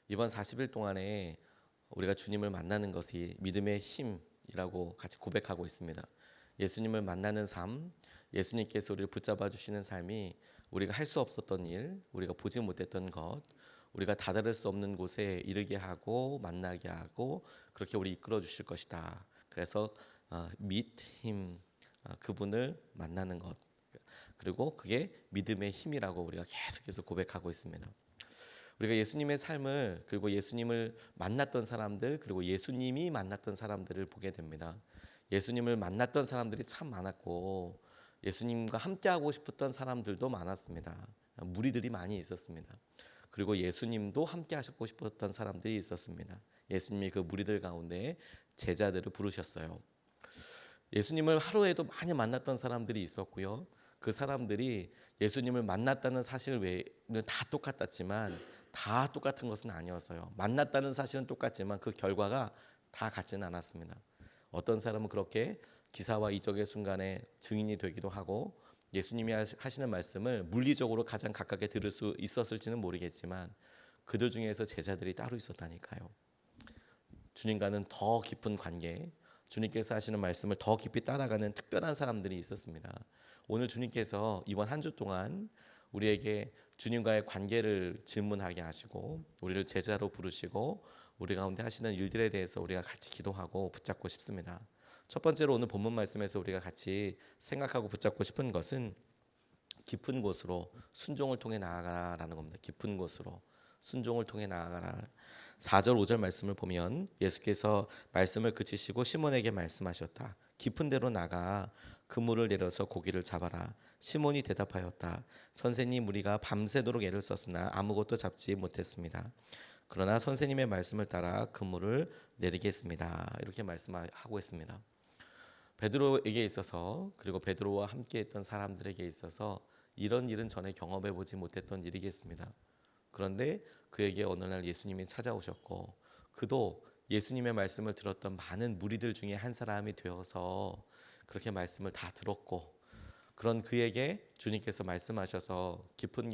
이번 40일 동안에 우리가 주님을 만나는 것이 믿음의 힘이라고 같이 고백하고 있습니다. 예수님을 만나는 삶, 예수님께서 우리를 붙잡아 주시는 삶이 우리가 할 수 없었던 일, 우리가 보지 못했던 것, 우리가 다다를 수 없는 곳에 이르게 하고 만나게 하고 그렇게 우리 이끌어 주실 것이다. 그래서 meet him, 그분을 만나는 것, 그리고 그게 믿음의 힘이라고 우리가 계속해서 고백하고 있습니다. 우리가 예수님의 삶을, 그리고 예수님을 만났던 사람들, 그리고 예수님이 만났던 사람들을 보게 됩니다. 예수님을 만났던 사람들이 참 많았고 예수님과 함께하고 싶었던 사람들도 많았습니다. 무리들이 많이 있었습니다. 그리고 예수님도 함께 하셨고 싶었던 사람들이 있었습니다. 예수님이 그 무리들 가운데 제자들을 부르셨어요. 예수님을 하루에도 많이 만났던 사람들이 있었고요. 그 사람들이 예수님을 만났다는 사실 외에는 다 똑같았지만 다 똑같은 것은 아니었어요. 만났다는 사실은 똑같지만 그 결과가 다 같지는 않았습니다. 어떤 사람은 그렇게 기사와 이적의 순간에 증인이 되기도 하고 예수님이 하시는 말씀을 물리적으로 가장 가깝게 들을 수 있었을지는 모르겠지만 그들 중에서 제자들이 따로 있었다니까요. 주님과는 더 깊은 관계, 주님께서 하시는 말씀을 더 깊이 따라가는 특별한 사람들이 있었습니다. 오늘 주님께서 이번 한 주 동안 우리에게 주님과의 관계를 질문하게 하시고 우리를 제자로 부르시고 우리 가운데 하시는 일들에 대해서 우리가 같이 기도하고 붙잡고 싶습니다. 첫 번째로 오늘 본문 말씀에서 우리가 같이 생각하고 붙잡고 싶은 것은 깊은 곳으로 순종을 통해 나아가라라는 겁니다. 깊은 곳으로 순종을 통해 나아가라. 4절 5절 말씀을 보면 예수께서 말씀을 그치시고 시몬에게 말씀하셨다. 깊은 데로 나가 그물을 내려서 고기를 잡아라. 시몬이 대답하였다. 선생님, 우리가 밤새도록 애를 썼으나 아무것도 잡지 못했습니다. 그러나 선생님의 말씀을 따라 그물을 내리겠습니다. 이렇게 말씀하고 있습니다. 베드로에게 있어서, 그리고 베드로와 함께했던 사람들에게 있어서 이런 일은 전에 경험해 보지 못했던 일이겠습니다. 그런데 그에게 어느 날 예수님이 찾아오셨고 그도 예수님의 말씀을 들었던 많은 무리들 중에 한 사람이 되어서 그렇게 말씀을 다 들었고, 그런 그에게 주님께서 말씀하셔서 깊은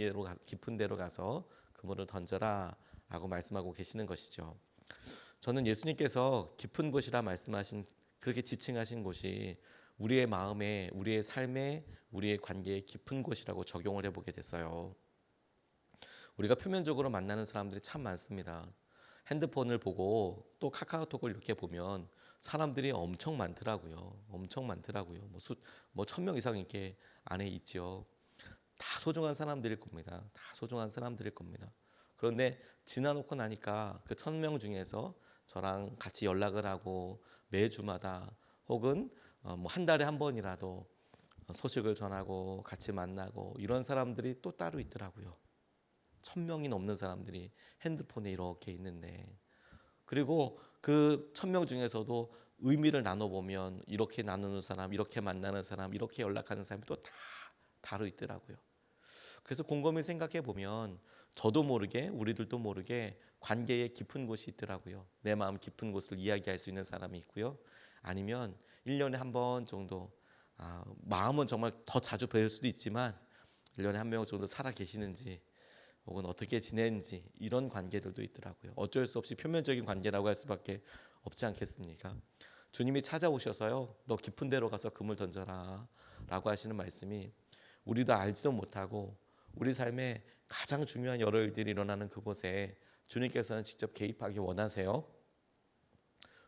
데로 가서 그물을 던져라 라고 말씀하고 계시는 것이죠. 저는 예수님께서 깊은 곳이라 말씀하신, 그렇게 지칭하신 곳이 우리의 마음에, 우리의 삶에, 우리의 관계에 깊은 곳이라고 적용을 해보게 됐어요. 우리가 표면적으로 만나는 사람들이 참 많습니다. 핸드폰을 보고 또 카카오톡을 이렇게 보면 사람들이 엄청 많더라고요. 엄청 많더라고요. 뭐 1,000명 이상 이렇게 안에 있죠. 다 소중한 사람들일 겁니다. 다 소중한 사람들일 겁니다. 그런데 지나놓고 나니까 그 1,000명 중에서 저랑 같이 연락을 하고 매주마다 혹은 뭐 한 달에 한 번이라도 소식을 전하고 같이 만나고 이런 사람들이 또 따로 있더라고요. 1,000명이 넘는 사람들이 핸드폰에 이렇게 있는데, 그리고 그 1,000명 중에서도 의미를 나눠보면 이렇게 나누는 사람, 이렇게 만나는 사람, 이렇게 연락하는 사람이 또 다 다르 있더라고요. 그래서 곰곰이 생각해 보면 저도 모르게, 우리들도 모르게 관계에 깊은 곳이 있더라고요. 내 마음 깊은 곳을 이야기할 수 있는 사람이 있고요. 아니면 1년에 한 번 정도, 마음은 정말 더 자주 뵐 수도 있지만 1년에 한 명 정도 살아 계시는지 혹은 어떻게 지내는지 이런 관계들도 있더라고요. 어쩔 수 없이 표면적인 관계라고 할 수밖에 없지 않겠습니까? 주님이 찾아오셔서요, 너 깊은 데로 가서 그물 던져라 라고 하시는 말씀이 우리도 알지도 못하고 우리 삶에 가장 중요한 여러 일들이 일어나는 그곳에 주님께서는 직접 개입하기 원하세요.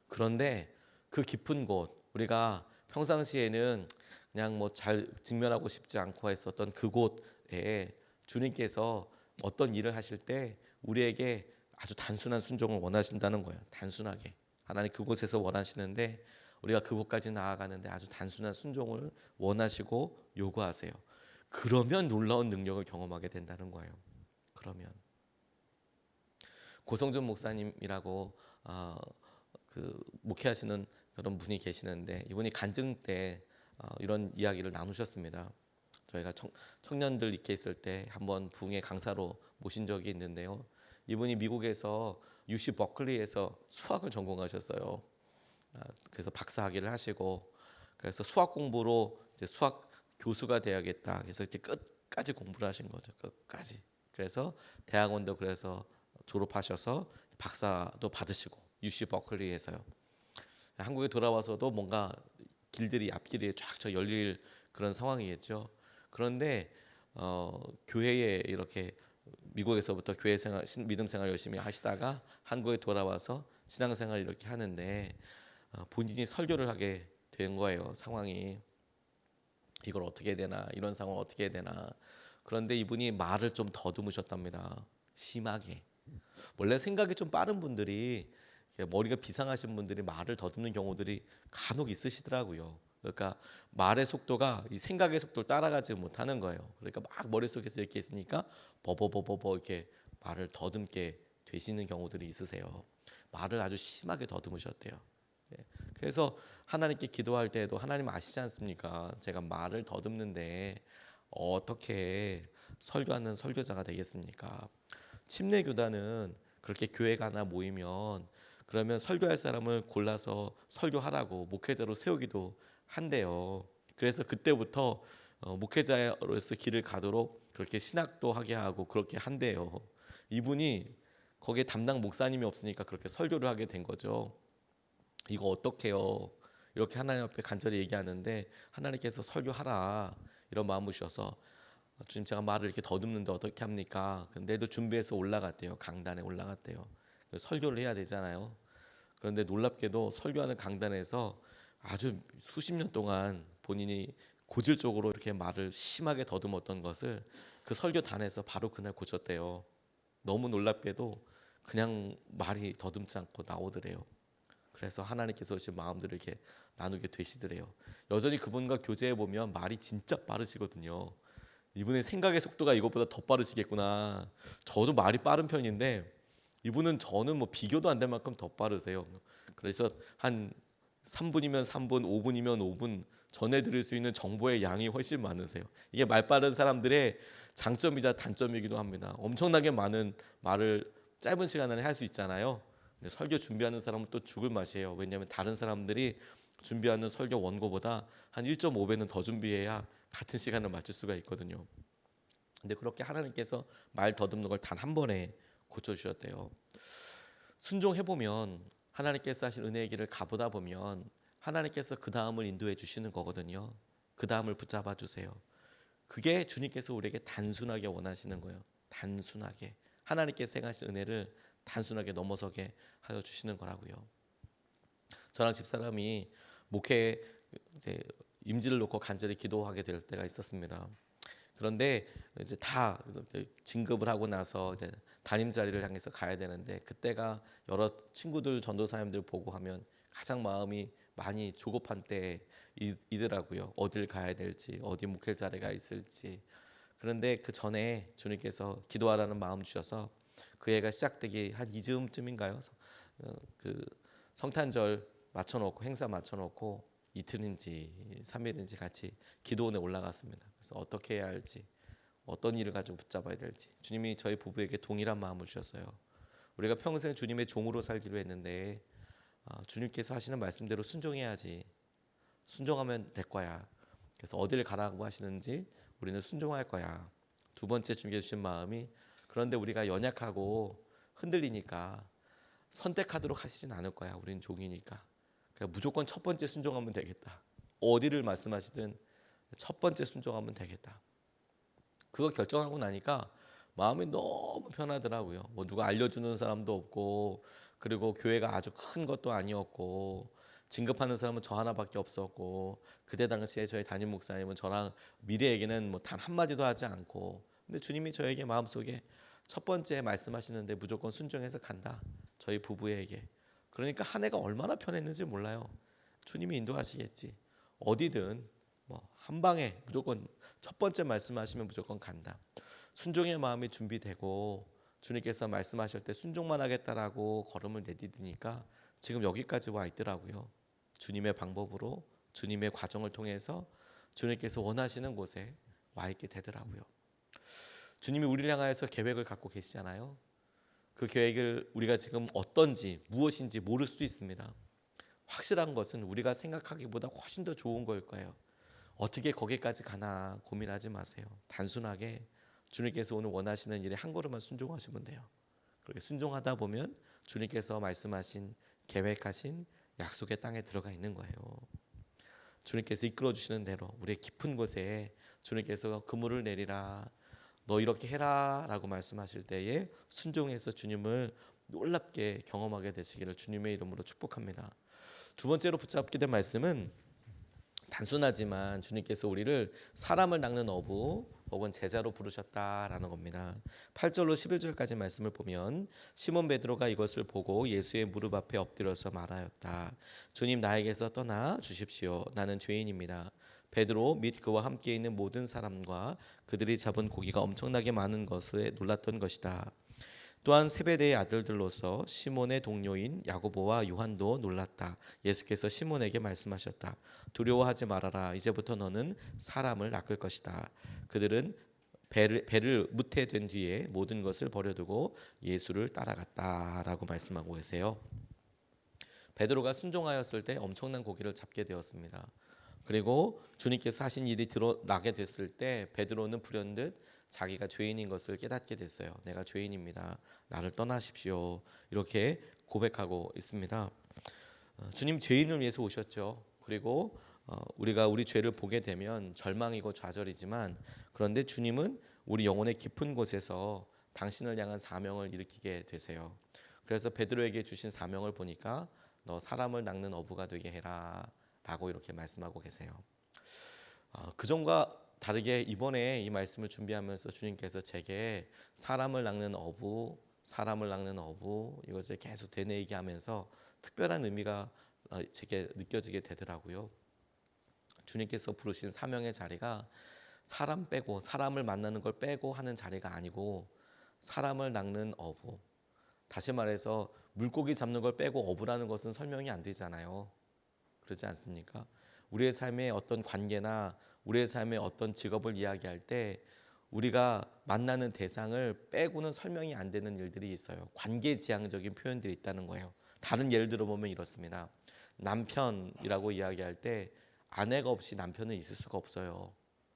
그런데 그 깊은 곳, 우리가 평상시에는 그냥 뭐 잘 직면하고 싶지 않고 했었던 그곳에 주님께서 어떤 일을 하실 때 우리에게 아주 단순한 순종을 원하신다는 거예요. 단순하게 하나님 그곳에서 원하시는데 우리가 그곳까지 나아가는데 아주 단순한 순종을 원하시고 요구하세요. 그러면 놀라운 능력을 경험하게 된다는 거예요. 그러면 고성준 목사님이라고 그 목회하시는 그런 분이 계시는데 이분이 간증 때 이런 이야기를 나누셨습니다. 저희가 청년들 이렇게 있을 때 한번 부흥의 강사로 모신 적이 있는데요. 이분이 미국에서 UC 버클리에서 수학을 전공하셨어요. 그래서 박사학위를 하시고 그래서 수학 공부로 이제 수학 교수가 되어야겠다. 그래서 이렇게 끝까지 공부를 하신 거죠. 끝까지. 그래서 대학원도 그래서 졸업하셔서 박사도 받으시고 UC 버클리에서요. 한국에 돌아와서도 뭔가 길들이 앞길이 쫙 열릴 그런 상황이겠죠. 그런데 교회에 이렇게 미국에서부터 교회 생활, 믿음 생활 열심히 하시다가 한국에 돌아와서 신앙생활 이렇게 하는데 본인이 설교를 하게 된 거예요. 상황이 이걸 어떻게 해야 되나, 이런 상황 어떻게 해야 되나. 그런데 이분이 말을 좀 더듬으셨답니다. 심하게. 원래 생각이 좀 빠른 분들이, 머리가 비상하신 분들이 말을 더듬는 경우들이 간혹 있으시더라고요. 그러니까 말의 속도가 이 생각의 속도를 따라가지 못하는 거예요. 그러니까 막 머릿속에서 이렇게 있으니까 버버버버버 이렇게 말을 더듬게 되시는 경우들이 있으세요. 말을 아주 심하게 더듬으셨대요. 그래서 하나님께 기도할 때도 하나님 아시지 않습니까? 제가 말을 더듬는데 어떻게 설교하는 설교자가 되겠습니까? 침례교단은 그렇게 교회가 하나 모이면 그러면 설교할 사람을 골라서 설교하라고 목회자로 세우기도 한대요. 그래서 그때부터 목회자로서 길을 가도록 그렇게 신학도 하게 하고 그렇게 한대요. 이분이 거기에 담당 목사님이 없으니까 그렇게 설교를 하게 된 거죠. 이거 어떡해요? 이렇게 하나님 앞에 간절히 얘기하는데 하나님께서 설교하라 이런 마음을 주셔서 주님 제가 말을 이렇게 더듬는데 어떻게 합니까? 근데도 준비해서 올라갔대요. 강단에 올라갔대요. 설교를 해야 되잖아요. 그런데 놀랍게도 설교하는 강단에서 아주 수십 년 동안 본인이 고질적으로 이렇게 말을 심하게 더듬었던 것을 그 설교단에서 바로 그날 고쳤대요. 너무 놀랍게도 그냥 말이 더듬지 않고 나오더래요. 그래서 하나님께서 오신 마음들을 이렇게 나누게 되시더래요. 여전히 그분과 교제해 보면 말이 진짜 빠르시거든요. 이분의 생각의 속도가 이것보다 더 빠르시겠구나. 저도 말이 빠른 편인데 이분은 저는 뭐 비교도 안 될 만큼 더 빠르세요. 그래서 한 3분이면 3분, 5분이면 5분 전해드릴 수 있는 정보의 양이 훨씬 많으세요. 이게 말 빠른 사람들의 장점이자 단점이기도 합니다. 엄청나게 많은 말을 짧은 시간 안에 할 수 있잖아요. 근데 설교 준비하는 사람은 또 죽을 맛이에요. 왜냐하면 다른 사람들이 준비하는 설교 원고보다 한 1.5배는 더 준비해야 같은 시간을 맞출 수가 있거든요. 근데 그렇게 하나님께서 말 더듬는 걸 단 한 번에 고쳐주셨대요. 순종해 보면 하나님께서 하신 은혜의 길을 가보다 보면 하나님께서 그 다음을 인도해 주시는 거거든요. 그 다음을 붙잡아 주세요. 그게 주님께서 우리에게 단순하게 원하시는 거예요. 단순하게 하나님께서 행하신 은혜를 단순하게 넘어서게 하여 주시는 거라고요. 저랑 집사람이 목회 이제 임지를 놓고 간절히 기도하게 될 때가 있었습니다. 그런데 이제 다 진급을 하고 나서 이제 담임 자리를 향해서 가야 되는데 그때가 여러 친구들 전도사님들 보고 하면 가장 마음이 많이 조급한 때이더라고요. 어딜 가야 될지, 어디 목회 자리가 있을지. 그런데 그 전에 주님께서 기도하라는 마음 주셔서 그 해가 시작되기 한 이즈음쯤인가요? 그 성탄절 맞춰놓고 행사 맞춰놓고 이틀인지 3일인지 같이 기도원에 올라갔습니다. 그래서 어떻게 해야 할지 어떤 일을 가지고 붙잡아야 될지 주님이 저희 부부에게 동일한 마음을 주셨어요. 우리가 평생 주님의 종으로 살기로 했는데 주님께서 하시는 말씀대로 순종해야지. 순종하면 될 거야. 그래서 어디를 가라고 하시는지 우리는 순종할 거야. 두 번째 주님께 주신 마음이 그런데 우리가 연약하고 흔들리니까 선택하도록 하시진 않을 거야. 우리는 종이니까. 그러니까 무조건 첫 번째 순종하면 되겠다. 어디를 말씀하시든 첫 번째 순종하면 되겠다. 그거 결정하고 나니까 마음이 너무 편하더라고요. 뭐 누가 알려주는 사람도 없고 그리고 교회가 아주 큰 것도 아니었고 진급하는 사람은 저 하나밖에 없었고 그때 당시에 저희 담임 목사님은 저랑 미래 얘기는 뭐 단 한마디도 하지 않고 근데 주님이 저에게 마음속에 첫 번째 말씀하시는데 무조건 순종해서 간다. 저희 부부에게. 그러니까 한 해가 얼마나 편했는지 몰라요. 주님이 인도하시겠지. 어디든 뭐 한 방에 무조건 첫 번째 말씀하시면 무조건 간다. 순종의 마음이 준비되고 주님께서 말씀하실 때 순종만 하겠다라고 걸음을 내디디니까 지금 여기까지 와 있더라고요. 주님의 방법으로 주님의 과정을 통해서 주님께서 원하시는 곳에 와 있게 되더라고요. 주님이 우리를 향하여서 계획을 갖고 계시잖아요. 그 계획을 우리가 지금 어떤지 무엇인지 모를 수도 있습니다. 확실한 것은 우리가 생각하기보다 훨씬 더 좋은 걸 거예요. 어떻게 거기까지 가나 고민하지 마세요. 단순하게 주님께서 오늘 원하시는 일에 한 걸음만 순종하시면 돼요. 그렇게 순종하다 보면 주님께서 말씀하신 계획하신 약속의 땅에 들어가 있는 거예요. 주님께서 이끌어 주시는 대로 우리의 깊은 곳에 주님께서 그물을 내리라, 너 이렇게 해라 라고 말씀하실 때에 순종해서 주님을 놀랍게 경험하게 되시기를 주님의 이름으로 축복합니다. 두 번째로 붙잡게 된 말씀은 단순하지만 주님께서 우리를 사람을 낚는 어부 혹은 제자로 부르셨다라는 겁니다. 8절로 11절까지 말씀을 보면 시몬 베드로가 이것을 보고 예수의 무릎 앞에 엎드려서 말하였다. 주님, 나에게서 떠나 주십시오. 나는 죄인입니다. 베드로 및 그와 함께 있는 모든 사람과 그들이 잡은 고기가 엄청나게 많은 것에 놀랐던 것이다. 또한 세베대의 아들들로서 시몬의 동료인 야고보와 요한도 놀랐다. 예수께서 시몬에게 말씀하셨다. 두려워하지 말아라. 이제부터 너는 사람을 낚을 것이다. 그들은 배를 무태된 뒤에 모든 것을 버려두고 예수를 따라갔다라고 말씀하고 계세요. 베드로가 순종하였을 때 엄청난 고기를 잡게 되었습니다. 그리고 주님께서 하신 일이 드러나게 됐을 때 베드로는 불현듯 자기가 죄인인 것을 깨닫게 됐어요. 내가 죄인입니다. 나를 떠나십시오. 이렇게 고백하고 있습니다. 주님 죄인을 위해서 오셨죠. 그리고 우리가 우리 죄를 보게 되면 절망이고 좌절이지만 그런데 주님은 우리 영혼의 깊은 곳에서 당신을 향한 사명을 일으키게 되세요. 그래서 베드로에게 주신 사명을 보니까 너 사람을 낚는 어부가 되게 해라 라고 이렇게 말씀하고 계세요. 그전과 다르게 이번에 이 말씀을 준비하면서 주님께서 제게 사람을 낚는 어부 이것을 계속 되뇌이게 하면서 특별한 의미가 제게 느껴지게 되더라고요. 주님께서 부르신 사명의 자리가 사람 빼고 사람을 만나는 걸 빼고 하는 자리가 아니고 사람을 낚는 어부. 다시 말해서 물고기 잡는 걸 빼고 어부라는 것은 설명이 안 되잖아요. 그렇지 않습니까? 우리의 삶의 어떤 관계나 우리의 삶의 어떤 직업을 이야기할 때 우리가 만나는 대상을 빼고는 설명이 안 되는 일들이 있어요. 관계지향적인 표현들이 있다는 거예요. 다른 예를 들어보면 이렇습니다. 남편이라고 이야기할 때 아내가 없이 남편은 있을 수가 없어요.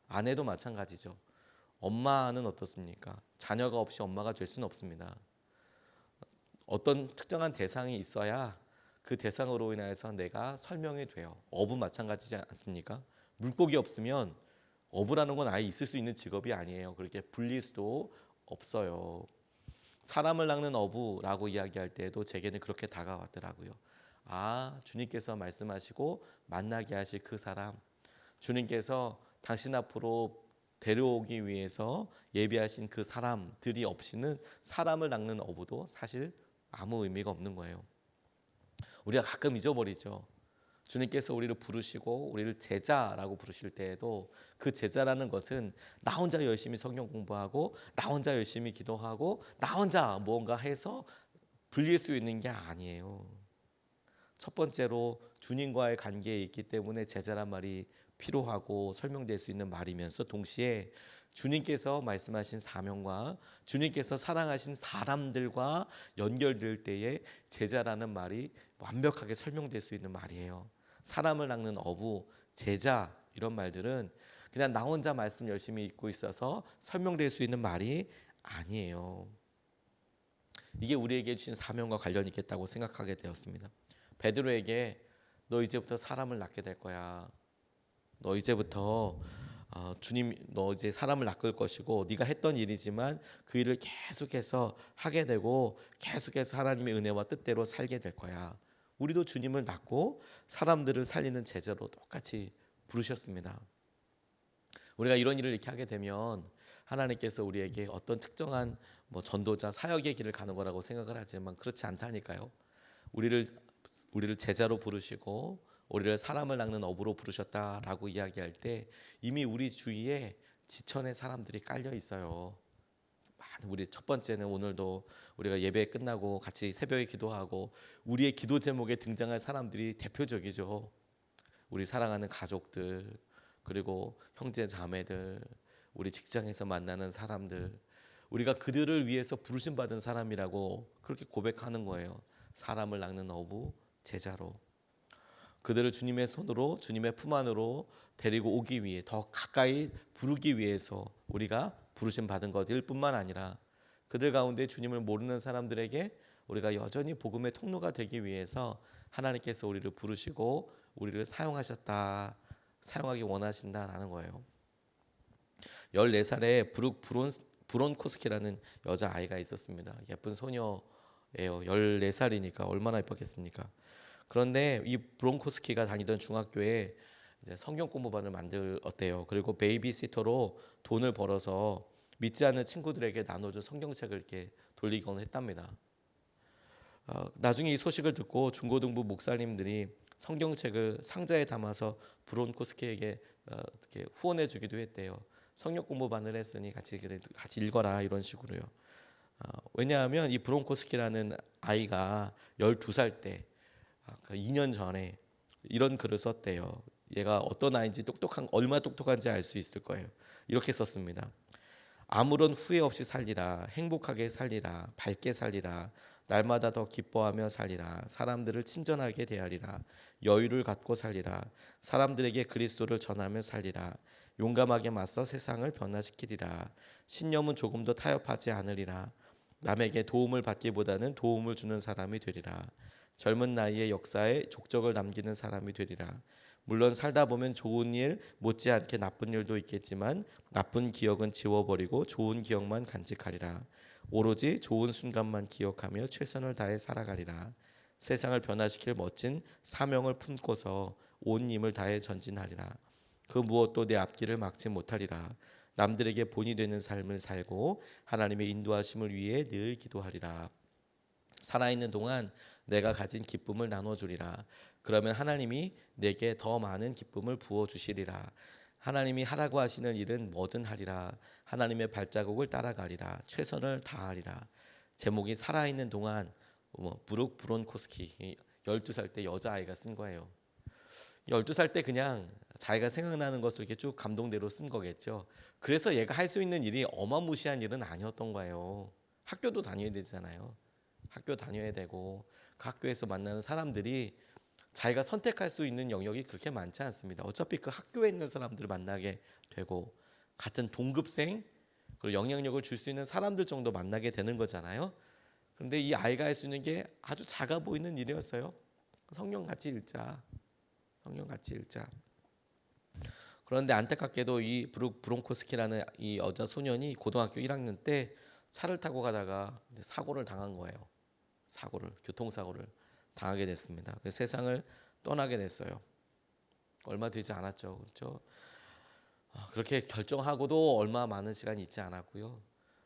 아내도 마찬가지죠. 엄마는 어떻습니까? 자녀가 없이 엄마가 될 수는 없습니다. 어떤 특정한 대상이 있어야 그 대상으로 인해서 내가 설명이 돼요. 어부 마찬가지지 않습니까? 물고기 없으면 어부라는 건 아예 있을 수 있는 직업이 아니에요. 그렇게 불릴 수도 없어요. 사람을 낚는 어부라고 이야기할 때도 제게는 그렇게 다가왔더라고요. 주님께서 말씀하시고 만나게 하실 그 사람, 주님께서 당신 앞으로 데려오기 위해서 예비하신 그 사람들이 없이는 사람을 낚는 어부도 사실 아무 의미가 없는 거예요. 우리가 가끔 잊어버리죠. 주님께서 우리를 부르시고 우리를 제자라고 부르실 때에도 그 제자라는 것은 나 혼자 열심히 성경 공부하고 나 혼자 열심히 기도하고 나 혼자 뭔가 해서 불릴 수 있는 게 아니에요. 첫 번째로 주님과의 관계에 있기 때문에 제자란 말이 필요하고 설명될 수 있는 말이면서 동시에 주님께서 말씀하신 사명과 주님께서 사랑하신 사람들과 연결될 때에 제자라는 말이 완벽하게 설명될 수 있는 말이에요. 사람을 낚는 어부, 제자 이런 말들은 그냥 나 혼자 말씀 열심히 읽고 있어서 설명될 수 있는 말이 아니에요. 이게 우리에게 주신 사명과 관련이 있겠다고 생각하게 되었습니다. 베드로에게 너 이제부터 사람을 낚게 될 거야. 너 이제부터 주님 너 이제 사람을 낚을 것이고 네가 했던 일이지만 그 일을 계속해서 하게 되고 계속해서 하나님의 은혜와 뜻대로 살게 될 거야. 우리도 주님을 낚고 사람들을 살리는 제자로 똑같이 부르셨습니다. 우리가 이런 일을 이렇게 하게 되면 하나님께서 우리에게 어떤 특정한 전도자 사역의 길을 가는 거라고 생각을 하지만 그렇지 않다니까요. 우리를 제자로 부르시고 우리를 사람을 낚는 어부로 부르셨다라고 이야기할 때 이미 우리 주위에 지천의 사람들이 깔려 있어요. 우리 첫 번째는 오늘도 우리가 예배 끝나고 같이 새벽에 기도하고 우리의 기도 제목에 등장할 사람들이 대표적이죠. 우리 사랑하는 가족들, 그리고 형제 자매들, 우리 직장에서 만나는 사람들, 우리가 그들을 위해서 부르심 받은 사람이라고 그렇게 고백하는 거예요. 사람을 낚는 어부, 제자로. 그들을 주님의 손으로 주님의 품 안으로 데리고 오기 위해 더 가까이 부르기 위해서 우리가 부르심 받은 것일 뿐만 아니라 그들 가운데 주님을 모르는 사람들에게 우리가 여전히 복음의 통로가 되기 위해서 하나님께서 우리를 부르시고 우리를 사용하기 원하신다라는 거예요. 14살에 브론코스키라는 여자아이가 있었습니다. 예쁜 소녀예요. 14살이니까 얼마나 예뻤겠습니까? 그런데 이 브론코스키가 다니던 중학교에 이제 성경 공부반을 만들었대요. 그리고 베이비시터로 돈을 벌어서 믿지 않는 친구들에게 나눠준 성경책을 이렇게 돌리곤 했답니다. 나중에 이 소식을 듣고 중고등부 목사님들이 성경책을 상자에 담아서 브론코스키에게 이렇게 후원해 주기도 했대요. 성경 공부반을 했으니 같이 읽어라 이런 식으로요. 왜냐하면 이 브론코스키라는 아이가 12살 때 2년 전에 이런 글을 썼대요. 얘가 어떤 아이인지 얼마나 똑똑한지 알 수 있을 거예요. 이렇게 썼습니다. 아무런 후회 없이 살리라. 행복하게 살리라. 밝게 살리라. 날마다 더 기뻐하며 살리라. 사람들을 친절하게 대하리라. 여유를 갖고 살리라. 사람들에게 그리스도를 전하며 살리라. 용감하게 맞서 세상을 변화시키리라. 신념은 조금도 타협하지 않으리라. 남에게 도움을 받기보다는 도움을 주는 사람이 되리라. 젊은 나이에 역사에 족적을 남기는 사람이 되리라. 물론 살다 보면 좋은 일 못지않게 나쁜 일도 있겠지만 나쁜 기억은 지워버리고 좋은 기억만 간직하리라. 오로지 좋은 순간만 기억하며 최선을 다해 살아가리라. 세상을 변화시킬 멋진 사명을 품고서 온 힘을 다해 전진하리라. 그 무엇도 내 앞길을 막지 못하리라. 남들에게 본이 되는 삶을 살고 하나님의 인도하심을 위해 늘 기도하리라. 살아있는 동안 내가 가진 기쁨을 나눠주리라. 그러면 하나님이 내게 더 많은 기쁨을 부어주시리라. 하나님이 하라고 하시는 일은 뭐든 하리라. 하나님의 발자국을 따라가리라. 최선을 다하리라. 제목이 살아있는 동안 브룩 브론코스키 12살 때 여자아이가 쓴 거예요. 12살 때 그냥 자기가 생각나는 것을 이렇게 쭉 감동대로 쓴 거겠죠. 그래서 얘가 할 수 있는 일이 어마무시한 일은 아니었던 거예요. 학교도 다녀야 되잖아요. 학교 다녀야 되고 그 학교에서 만나는 사람들이 자기가 선택할 수 있는 영역이 그렇게 많지 않습니다. 어차피 그 학교에 있는 사람들을 만나게 되고 같은 동급생 그리고 영향력을 줄 수 있는 사람들 정도 만나게 되는 거잖아요. 그런데 이 아이가 할 수 있는 게 아주 작아 보이는 일이었어요. 성경 같이 읽자. 성경 같이 읽자. 그런데 안타깝게도 이 브론코스키라는 이 여자 소년이 고등학교 1학년 때 차를 타고 가다가 사고를 당한 거예요. 교통사고를 당하게 됐습니다. 그래서 세상을 떠나게 됐어요. 얼마 되지 않았죠, 그렇죠? 그렇게 결정하고도 얼마 많은 시간이 있지 않았고요.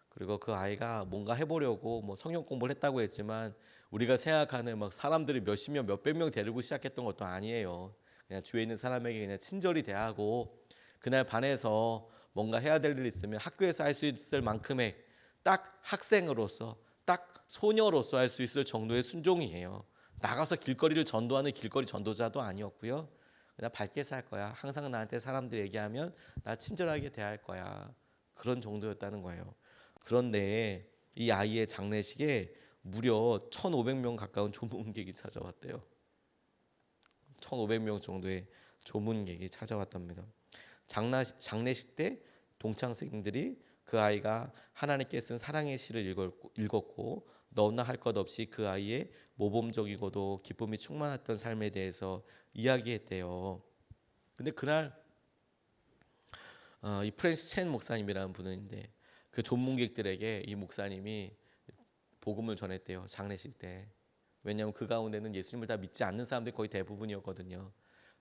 그리고 그 아이가 뭔가 해보려고 성경 공부를 했다고 했지만 우리가 생각하는 사람들이 몇십 명, 몇백 명 데리고 시작했던 것도 아니에요. 그냥 주위에 있는 사람에게 그냥 친절히 대하고 그날 반에서 뭔가 해야 될 일이 있으면 학교에서 할 수 있을 만큼의 딱 학생으로서 딱 소녀로서 할 수 있을 정도의 순종이에요. 나가서 길거리를 전도하는 길거리 전도자도 아니었고요. 그냥 밝게 살 거야. 항상 나한테 사람들 얘기하면 나 친절하게 대할 거야. 그런 정도였다는 거예요. 그런데 이 아이의 장례식에 무려 1,500명 가까운 조문객이 찾아왔대요. 1,500명 정도의 조문객이 찾아왔답니다. 장례식 때 동창생들이 그 아이가 하나님께 쓴 사랑의 시를 읽었고 너무나 할 것 없이 그 아이의 모범적이고도 기쁨이 충만했던 삶에 대해서 이야기했대요. 근데 그날 이 프랜시스 첸 목사님이라는 분인데 그 조문객들에게 이 목사님이 복음을 전했대요. 장례식 때. 왜냐하면 그 가운데는 예수님을 다 믿지 않는 사람들이 거의 대부분이었거든요.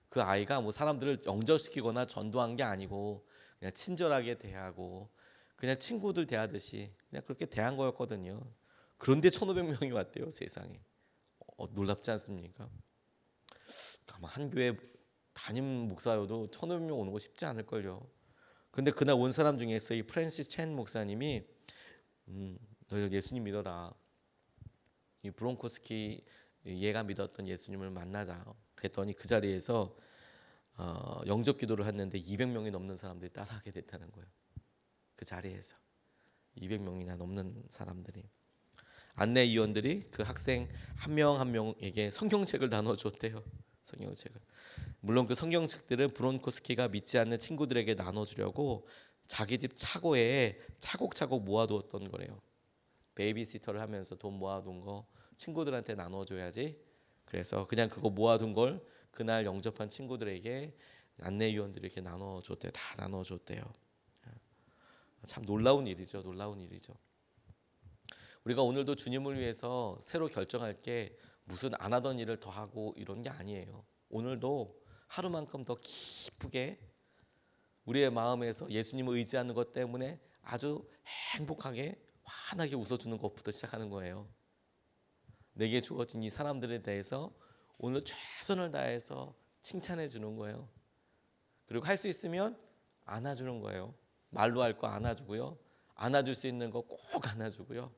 그 아이가 사람들을 영접시키거나 전도한 게 아니고 그냥 친절하게 대하고 그냥 친구들 대하듯이 그냥 그렇게 대한 거였거든요. 그런데 1,500명이 왔대요. 세상에. 놀랍지 않습니까? 아마 한 교회 담임 목사여도 1,500명 오는 거 쉽지 않을걸요. 근데 그날 온 사람 중에서 이 프랜시스 첸 목사님이 너 예수님 믿어라. 이 브론코스키 얘가 믿었던 예수님을 만나자. 그랬더니 그 자리에서 영접 기도를 했는데 200명이 넘는 사람들이 따라하게 됐다는 거예요. 그 자리에서 200명이나 넘는 사람들이 안내위원들이 그 학생 한 명 한 명에게 성경책을 나눠줬대요. 성경책을. 물론 그 성경책들은 브론코스키가 믿지 않는 친구들에게 나눠주려고 자기 집 차고에 차곡차곡 모아두었던 거래요. 베이비시터를 하면서 돈 모아둔 거 친구들한테 나눠줘야지. 그래서 그냥 그거 모아둔 걸 그날 영접한 친구들에게 안내위원들이 이렇게 나눠줬대요. 다 나눠줬대요. 참 놀라운 일이죠. 놀라운 일이죠. 우리가 오늘도 주님을 위해서 새로 결정할 게 무슨 안 하던 일을 더 하고 이런 게 아니에요. 오늘도 하루만큼 더 기쁘게 우리의 마음에서 예수님을 의지하는 것 때문에 아주 행복하게 환하게 웃어주는 것부터 시작하는 거예요. 내게 주어진 이 사람들에 대해서 오늘 최선을 다해서 칭찬해 주는 거예요. 그리고 할 수 있으면 안아주는 거예요. 말로 할 거 안아주고요. 안아줄 수 있는 거 꼭 안아주고요.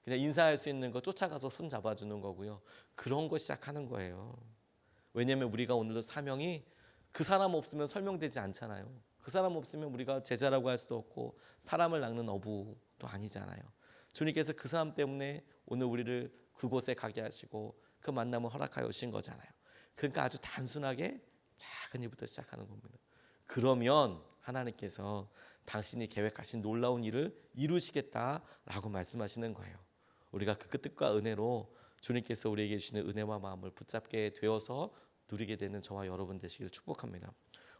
그냥 인사할 수 있는 거 쫓아가서 손 잡아주는 거고요. 그런 거 시작하는 거예요. 왜냐하면 우리가 오늘도 사명이 그 사람 없으면 설명되지 않잖아요. 그 사람 없으면 우리가 제자라고 할 수도 없고 사람을 낚는 어부도 아니잖아요. 주님께서 그 사람 때문에 오늘 우리를 그곳에 가게 하시고 그 만남을 허락하여 오신 거잖아요. 그러니까 아주 단순하게 작은 일부터 시작하는 겁니다. 그러면 하나님께서 당신이 계획하신 놀라운 일을 이루시겠다라고 말씀하시는 거예요. 우리가 그 뜻과 은혜로 주님께서 우리에게 주시는 은혜와 마음을 붙잡게 되어서 누리게 되는 저와 여러분 되시기를 축복합니다.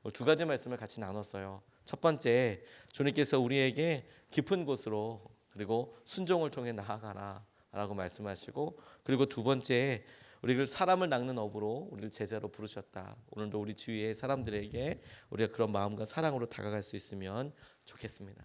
오늘 두 가지 말씀을 같이 나눴어요. 첫 번째, 주님께서 우리에게 깊은 곳으로 그리고 순종을 통해 나아가라 라고 말씀하시고, 그리고 두 번째, 우리를 사람을 낚는 업으로 우리를 제자로 부르셨다. 오늘도 우리 주위의 사람들에게 우리가 그런 마음과 사랑으로 다가갈 수 있으면 좋겠습니다.